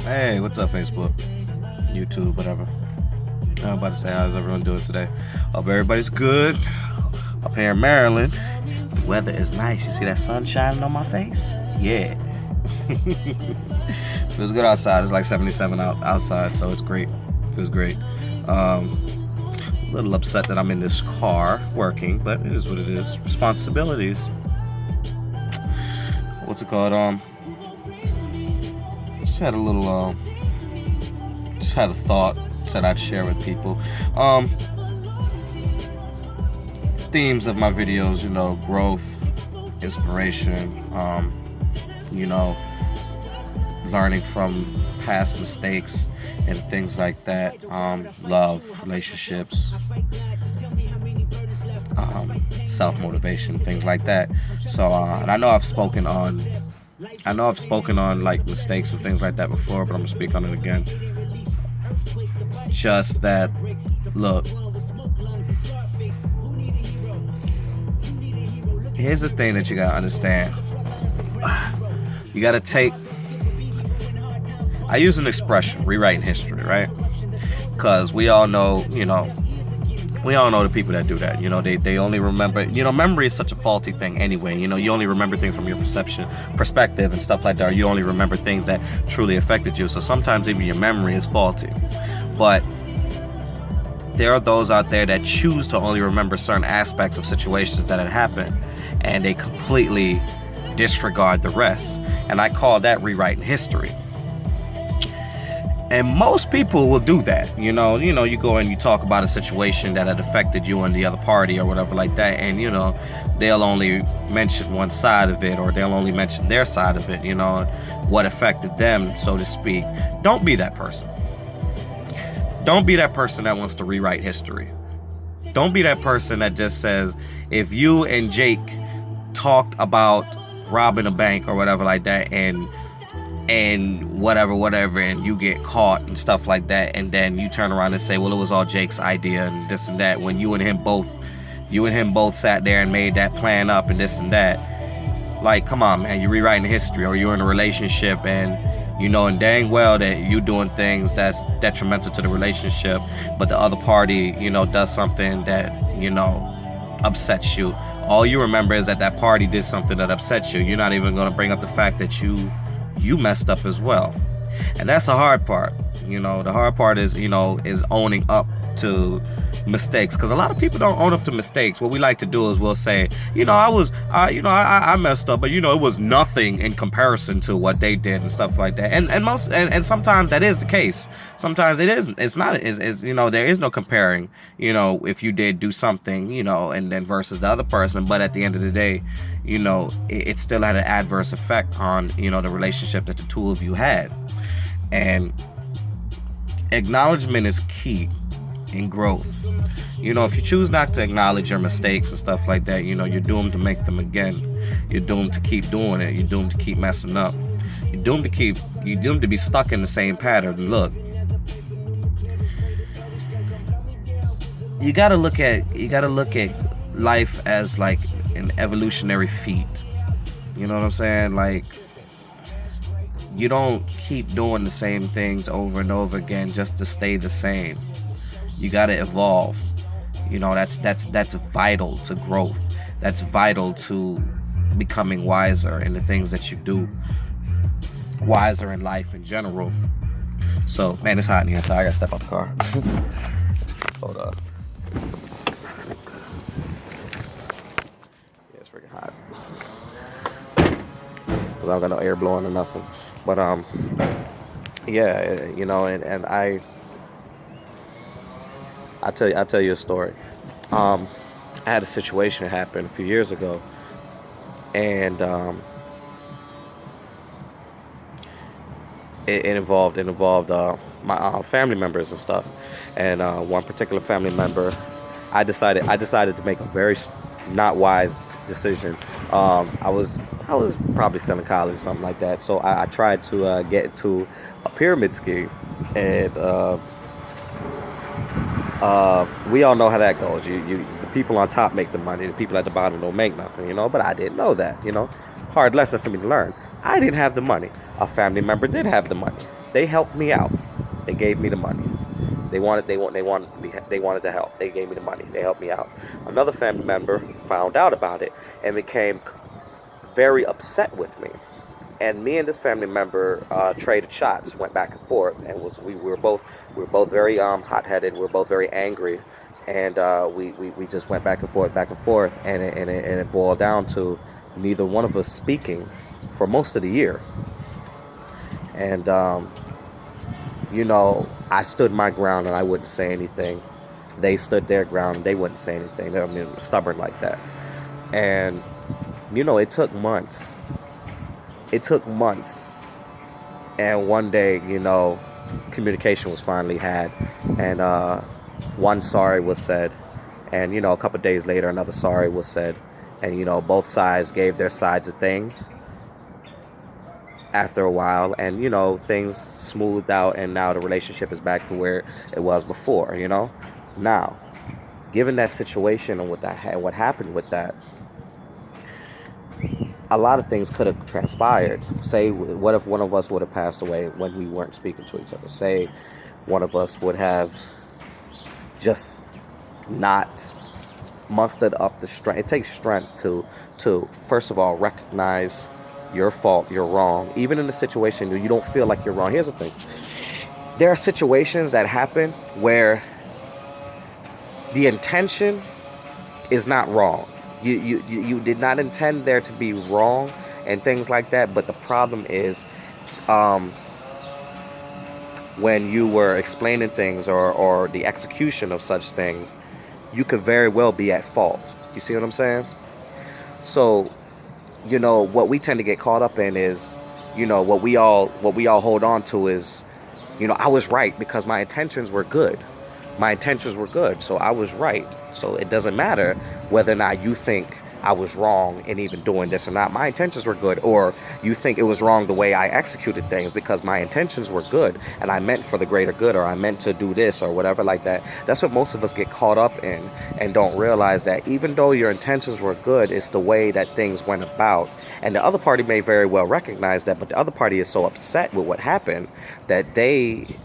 Hey, what's up, Facebook, YouTube, whatever. I'm about to say, how's everyone doing today? Hope everybody's good. Up here in Maryland, the weather is nice. You see that sun shining on my face? Yeah. Feels good outside. It's like 77 outside, so it's great. Feels great. Um, a little upset that I'm in this car working, but it is what it is. Responsibilities. What's it called? Just had a little just had a thought that I'd share with people. Themes of my videos, growth, inspiration, you know, learning from past mistakes and things like that. Love, relationships, self-motivation, things like that. So, and I know I've spoken on like mistakes and things like that before, but I'm gonna speak on it again. Just that, look, here's the thing that you gotta understand. You gotta take, I use an expression, rewriting history, right? Because we all know, we all know the people that do that. They only remember, memory is such a faulty thing anyway. You only remember things from your perspective and stuff like that. Or you only remember things that truly affected you. So sometimes even your memory is faulty. But there are those out there that choose to only remember certain aspects of situations that had happened, and they completely disregard the rest. And I call that rewriting history. And most people will do that. You go and you talk about a situation that had affected you and the other party or whatever like that, and they'll only mention one side of it, or they'll only mention their side of it, what affected them, so to speak. Don't be that person. Don't be that person that wants to rewrite history. Don't be that person that just says, if you and Jake talked about robbing a bank or whatever like that, and whatever, and you get caught and stuff like that, and then you turn around and say, well, it was all Jake's idea and this and that, when you and him both sat there and made that plan up and this and that. Like, come on, man, you're rewriting history. Or you're in a relationship and you know and dang well that you doing things that's detrimental to the relationship, but the other party, does something that, upsets you. All you remember is that party did something that upsets you. You're not even going to bring up the fact that you messed up as well. And that's the hard part. The hard part is owning up to mistakes, because a lot of people don't own up to mistakes. What we like to do is we'll say, I messed up, but it was nothing in comparison to what they did and stuff like that. And sometimes that is the case. Sometimes it isn't. It's not. There is no comparing. If you did do something, and then versus the other person. But at the end of the day, it still had an adverse effect on the relationship that the two of you had. And acknowledgement is key in growth. If you choose not to acknowledge your mistakes and stuff like that, you're doomed to make them again. You're doomed to keep doing it. You're doomed to keep messing up. You're doomed to be stuck in the same pattern. Look, you gotta look at life as like an evolutionary feat. You know what I'm saying? Like, you don't keep doing the same things over and over again just to stay the same. You gotta evolve. That's vital to growth. That's vital to becoming wiser in the things that you do. Wiser in life in general. So, man, it's hot in here, so I gotta step out the car. Hold on. Yeah, it's freaking hot. Cause I don't got no air blowing or nothing. But yeah, and I'll tell you a story. I had a situation happen a few years ago, and it involved my family members and stuff. And one particular family member, I decided to make a very not wise decision. I was probably still in college or something like that. So I tried to get into a pyramid scheme, and we all know how that goes. The people on top make the money, the people at the bottom don't make nothing, But I didn't know that, Hard lesson for me to learn. I didn't have the money. A family member did have the money. They helped me out. They gave me the money. They wanted to help. They gave me the money. They helped me out. Another family member found out about it and became very upset with me. And me and this family member traded shots, went back and forth, and we were both very hot-headed. We were both very angry, and we just went back and forth, and it boiled down to neither one of us speaking for most of the year. And I stood my ground and I wouldn't say anything. They stood their ground and they wouldn't say anything. I mean, stubborn like that. And it took months. It took months. And one day, communication was finally had, and one sorry was said, and a couple of days later, another sorry was said, and both sides gave their sides of things. After a while, and things smoothed out, and now the relationship is back to where it was before. Now, given that situation and what happened with that, a lot of things could have transpired. Say, what if one of us would have passed away when we weren't speaking to each other? Say, one of us would have just not mustered up the strength. It takes strength to first of all recognize your fault, you're wrong, even in a situation where you don't feel like you're wrong. Here's the thing: there are situations that happen where the intention is not wrong. You did not intend there to be wrong and things like that, but the problem is when you were explaining things or the execution of such things, you could very well be at fault. You see what I'm saying? So, what we tend to get caught up in is, what we all hold on to is, I was right because my intentions were good. My intentions were good, so I was right. So it doesn't matter whether or not you think I was wrong in even doing this or not. My intentions were good, or you think it was wrong the way I executed things because my intentions were good and I meant for the greater good, or I meant to do this or whatever like that. That's what most of us get caught up in and don't realize that even though your intentions were good, it's the way that things went about. And the other party may very well recognize that, but the other party is so upset with what happened that they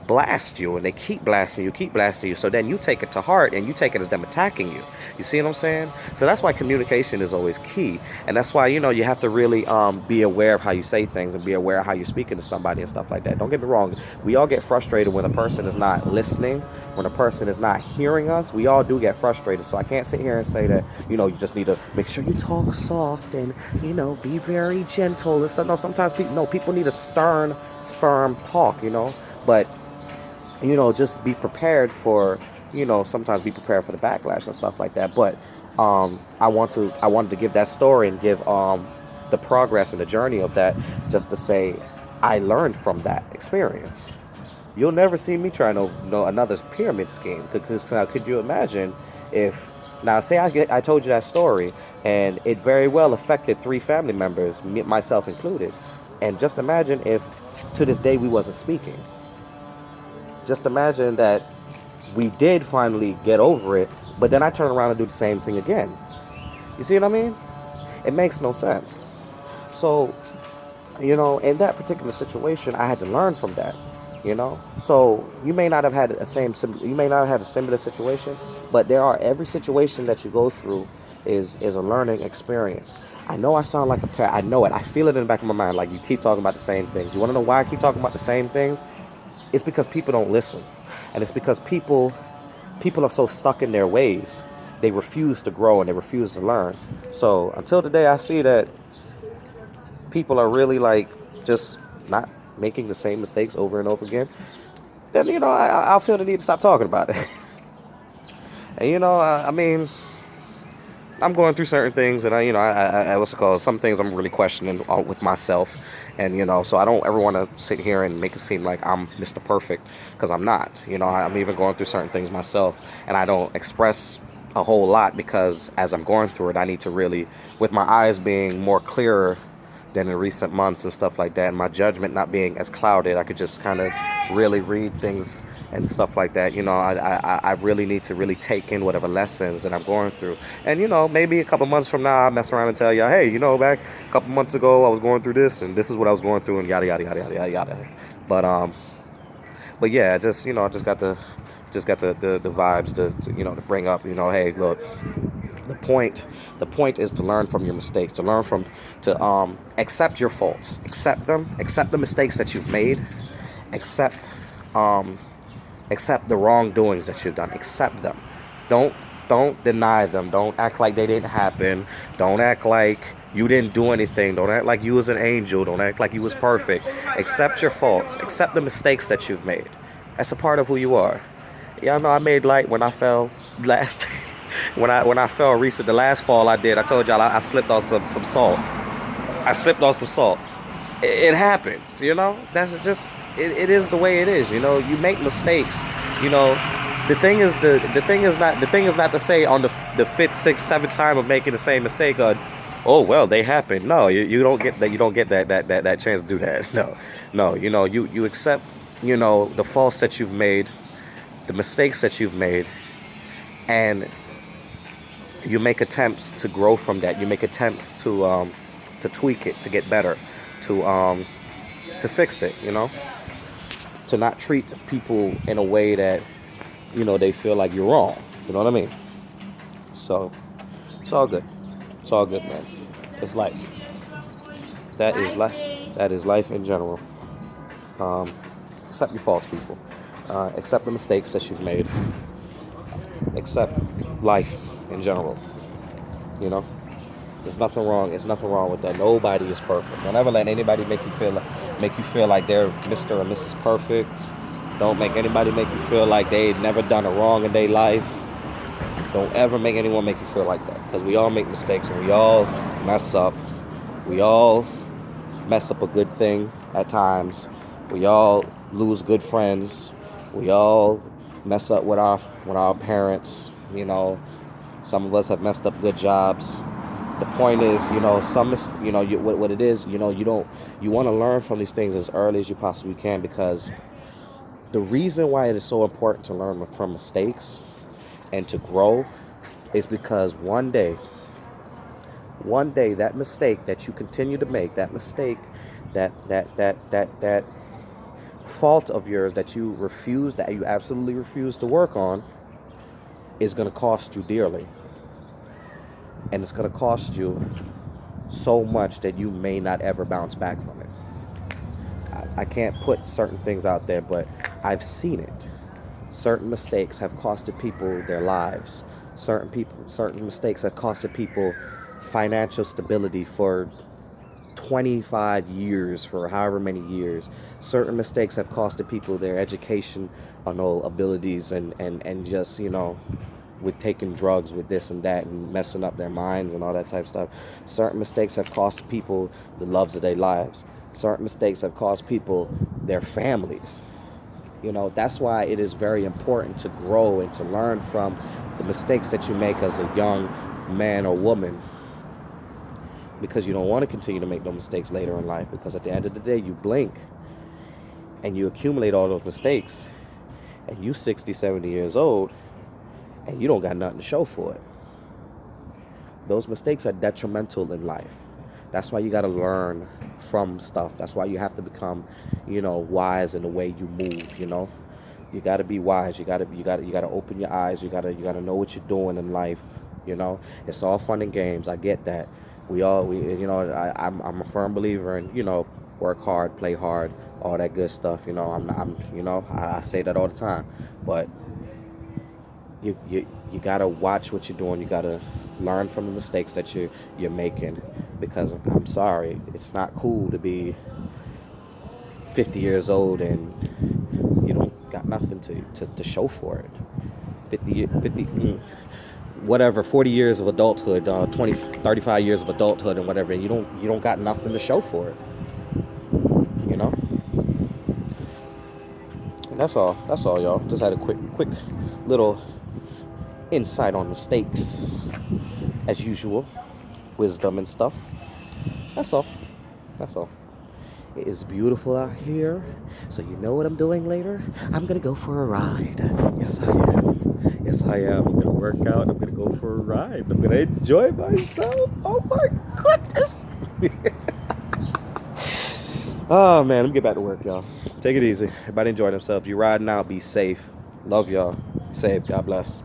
blast you, and they keep blasting you. So then you take it to heart and you take it as them attacking you. You see what I'm saying? So that's why communication is always key. And that's why, you have to really be aware of how you say things and be aware of how you're speaking to somebody and stuff like that. Don't get me wrong. We all get frustrated when a person is not listening, when a person is not hearing us. We all do get frustrated. So I can't sit here and say that, you just need to make sure you talk soft and, be very gentle and stuff. No, sometimes people need a stern, firm talk, but just be prepared for sometimes be prepared for the backlash and stuff like that. But I wanted to give that story and give the progress and the journey of that, just to say I learned from that experience. You'll never see me try another pyramid scheme, because could you imagine if, now say I told you that story and it very well affected 3 family members, myself included, and just imagine if to this day we wasn't speaking. Just imagine that we did finally get over it, but then I turn around and do the same thing again. You see what I mean? It makes no sense. So, in that particular situation, I had to learn from that. So you may not have had a similar situation, but every situation that you go through is a learning experience. I know I sound like a parrot. I know it. I feel it in the back of my mind. Like, you keep talking about the same things. You want to know why I keep talking about the same things? It's because people don't listen. And it's because people are so stuck in their ways. They refuse to grow and they refuse to learn. So until today I see that people are really just not making the same mistakes over and over again, then, I'll feel the need to stop talking about it. And, I mean, I'm going through certain things, and some things I'm really questioning with myself, and so I don't ever want to sit here and make it seem like I'm Mr. Perfect, because I'm not. I'm even going through certain things myself, and I don't express a whole lot because as I'm going through it, I need to really, with my eyes being more clearer than in recent months and stuff like that, and my judgment not being as clouded, I could just kind of really read things and stuff like that. I really need to really take in whatever lessons that I'm going through. And maybe a couple months from now, I'll mess around and tell y'all, hey, back a couple months ago, I was going through this, and this is what I was going through, and yada yada yada yada yada yada. But yeah, just I just got the vibes to bring up. Hey, look, the point is to learn from your mistakes, to learn from to accept your faults, accept the mistakes that you've made, accept um accept the wrongdoings that you've done. Accept them. Don't don't deny them. Don't act like they didn't happen. Don't act like you didn't do anything. Don't act like you was an angel. Don't act like you was perfect. Accept your faults. Accept the mistakes that you've made. That's a part of who you are. Y'all know I made light when I fell last when I fell recent the last fall I did. I told y'all I slipped on some salt. I slipped on some salt. It happens, That's just it is the way it is, You make mistakes, The thing is not to say on the fifth, sixth, seventh time of making the same mistake. Oh well, they happen. No, you don't get that. You don't get that chance to do that. No, no. You accept the faults that you've made, the mistakes that you've made, and you make attempts to grow from that. You make attempts to tweak it, to get better, to fix it, to not treat people in a way that, they feel like you're wrong. You know what I mean? So, it's all good. It's all good, man. It's life. That is life. That is life in general. Accept your faults, people. Accept the mistakes that you've made. Accept life in general. There's nothing wrong. There's nothing wrong with that. Nobody is perfect. Don't ever let anybody make you feel like they're Mr. or Mrs. Perfect. Don't make anybody make you feel like they've never done a wrong in their life. Don't ever make anyone make you feel like that. Because we all make mistakes and we all mess up. We all mess up a good thing at times. We all lose good friends. We all mess up with our parents. Some of us have messed up good jobs. The point is, what it is, you want to learn from these things as early as you possibly can, because the reason why it is so important to learn from mistakes and to grow is because one day that mistake that you continue to make, that mistake, that fault of yours that you absolutely refuse to work on, is going to cost you dearly. And it's going to cost you so much that you may not ever bounce back from it. I can't put certain things out there, but I've seen it. Certain mistakes have costed people their lives. Certain mistakes have costed people financial stability for 25 years, for however many years. Certain mistakes have costed people their education, abilities, and just, with taking drugs, with this and that, and messing up their minds and all that type of stuff. Certain mistakes have cost people the loves of their lives. Certain mistakes have cost people their families. That's why it is very important to grow and to learn from the mistakes that you make as a young man or woman, because you don't want to continue to make those mistakes later in life, because at the end of the day, you blink and you accumulate all those mistakes, and you 60, 70 years old, and you don't got nothing to show for it. Those mistakes are detrimental in life. That's why you got to learn from stuff. That's why you have to become, wise in the way you move. You got to be wise. You got to open your eyes. You got to know what you're doing in life. It's all fun and games. I get that. I'm a firm believer in, work hard, play hard, all that good stuff. I say that all the time, but you gotta watch what you're doing. You gotta learn from the mistakes that you're making, because I'm sorry, it's not cool to be 50 years old and you don't got nothing to show for it. 40 years of adulthood, 35 years of adulthood and whatever, and you don't got nothing to show for it. And that's all, y'all. Just had a quick little insight on mistakes, as usual, wisdom and stuff. That's all. It is beautiful out here. So you know what I'm doing later? I'm gonna go for a ride. Yes, I am. Yes, I am. I'm gonna work out. I'm gonna go for a ride. I'm gonna enjoy myself. Oh my goodness. Oh man, let me get back to work, y'all. Take it easy. Everybody enjoy themselves. You riding out, be safe. Love y'all. Safe. God bless.